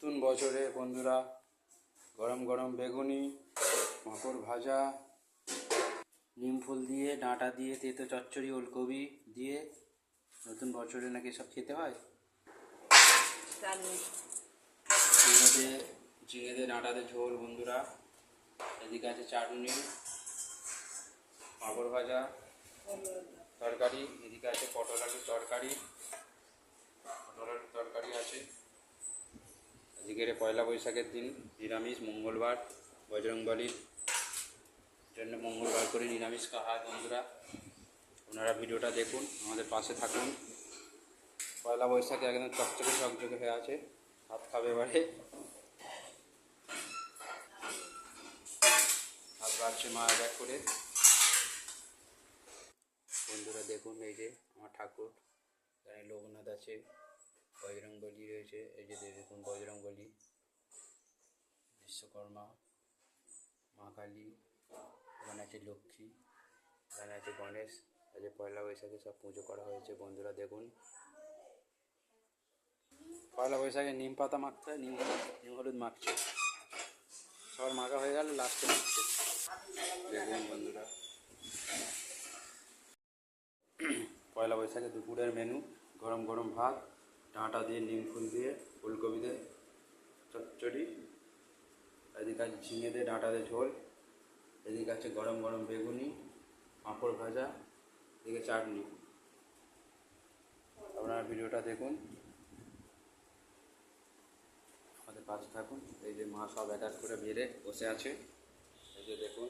নতুন বছরে বন্ধুরা গরম গরম বেগুনি, মাকড় ভাজা, নিম ফুল দিয়ে, ডাঁটা দিয়ে, তেতো চচ্চড়ি, ওলকপি দিয়ে নতুন বছরে নাকি সব খেতে হয়। ঝিঙে দিয়ে ডাঁটাতে ঝোল বন্ধুরা। এদিকে আছে চাটনি, মাকড় ভাজা, তরকারি। এদিকে আছে পটল আলুর তরকারি, আছে। এদিকে পয়লা বৈশাখের দিন নিরামিষ, মঙ্গলবার, বজরংবলীর জন্য মঙ্গলবার করে নিরামিষ খাওয়া হয় বন্ধুরা। ওনারা ভিডিওটা দেখুন, আমাদের পাশে থাকুন। পয়লা বৈশাখে একদম চকচকে ঝকঝকে হয়ে আছে। ভাত খাবে এবারে, ভাত বাড়ছে মা এক করে। বন্ধুরা দেখুন, এই যে আমার ঠাকুর, এখানে লোকনাথ আছে, বজরংবলী রয়েছে। এই যে দেখুন বজরংবলী, বিশ্বকর্মা, মা কালী, এখানে আছে লক্ষ্মী, এখানে আছে গণেশ। আজ পয়লা বৈশাখে সব পুজো করা হয়েছে বন্ধুরা দেখুন। পয়লা বৈশাখে নিম পাতা মাখতে হয়, নিম হলুদ মাখছে, সবার মাখা হয়ে গেল, লাস্টে মাখছে দেখুন বন্ধুরা। পয়লা বৈশাখে দুপুরের মেনু গরম গরম ভাত, ডাঁটা দিয়ে, নিম ফুল দিয়ে, ফুলকপি দিয়ে চচ্চড়ি, এদিকে আছে ঝিঙে দিয়ে ডাঁটা দিয়ে ঝোল, এদিকে আছে গরম গরম বেগুনি, পাঁপড় ভাজা, এদিকে চাটনি। আপনারা ভিডিওটা দেখুন, আমাদের পাশে থাকুন। এই যে মা সব এক এক করে বেড়ে বসে আছে, এই যে দেখুন।